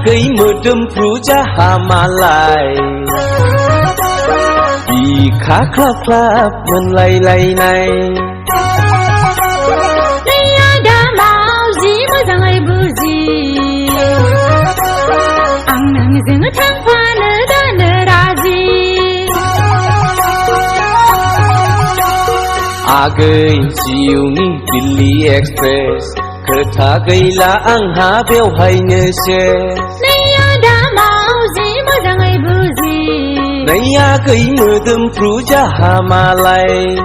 gay modomfru jahamalai Di khá klap menlai-lai nai Tiada mau gì mà rằng ai bư gì Ang nang dừng thang pha nơ da nơ ra gì Agay siêu ni Delhi Express Kereta gayla ang habel hay nge Tiada mau gì mà rằng ai bư gì Naya gay modomfru jahamalai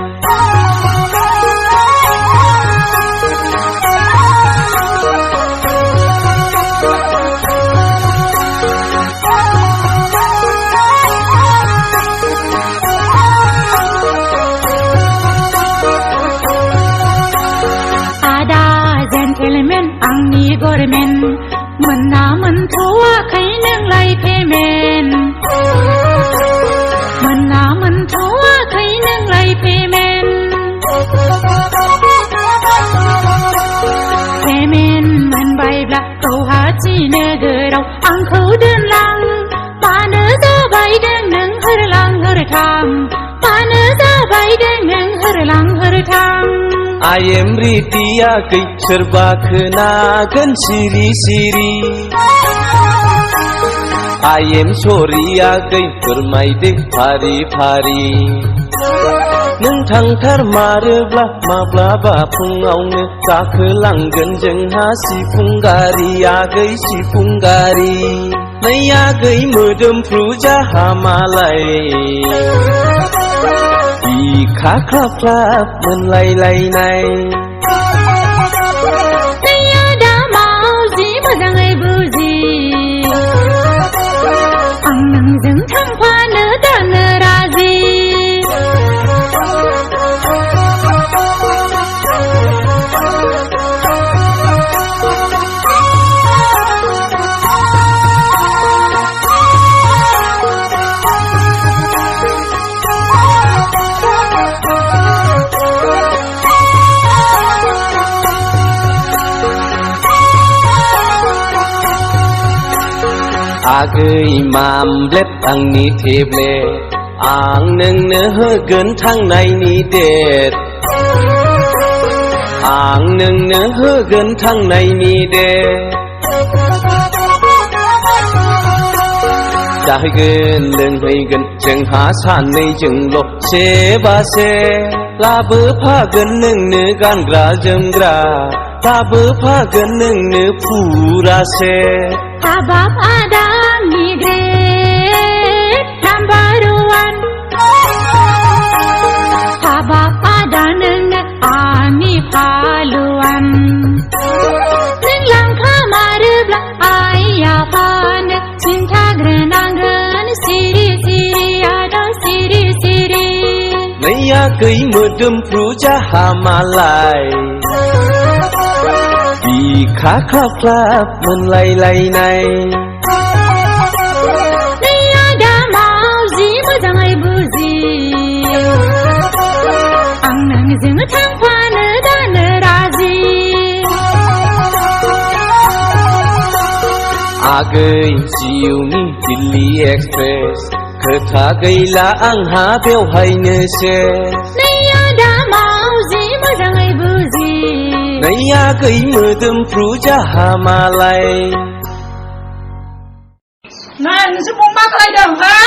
Gentleman ang ni gormen menamen tua kai nang lai payment menamen tua kai nang lai payment payment man bai bla câu ha chi ne ge rau ang khâu đơn lang pa ne za bai đơn nang har lang har tham pa ne za bai đơn nang har lang har tham I am Ritia gay serba kenakan siri-siri I am Soria gay bermaide pari-pari Neng thangtar marubla mabla ba phungawne gakelangan jengha si punggari agay si punggari Naya gay modomfru jahamalai Di khá klap menlai-lai nai Tiada mau gì mà rằng ai bư gì Ang nang dừng thang pha nơ da nơ ra gì Agay mamlet ang ni teble Ang nang nahagan thang nai ni det Ang nang nahagan thang nai ni det Dahagan leng haigan jeng ha san nei jeng lo se ba se La bơ pha gan nang ne gan gra jeng gra La bơ pha gan nang ne pura se Abab ada migret number one Abab ada neng ani paluan Neng lang kamar bla ayah pan cinta grenangan siri-siri ada siri-siri Naya gay modomfru jahamalai Di khá klap menlai-lai nai Tiada mau gì mà rằng ai bư gì Ang nang dừng thang pha nơ da nơ ra gì Agay siêu ni Delhi Express Kereta gayla ang habel hay nge Tiada mau gì mà rằng ai bư gì Naya gay modomfru jahamalai Nan, semua makan dah, ha?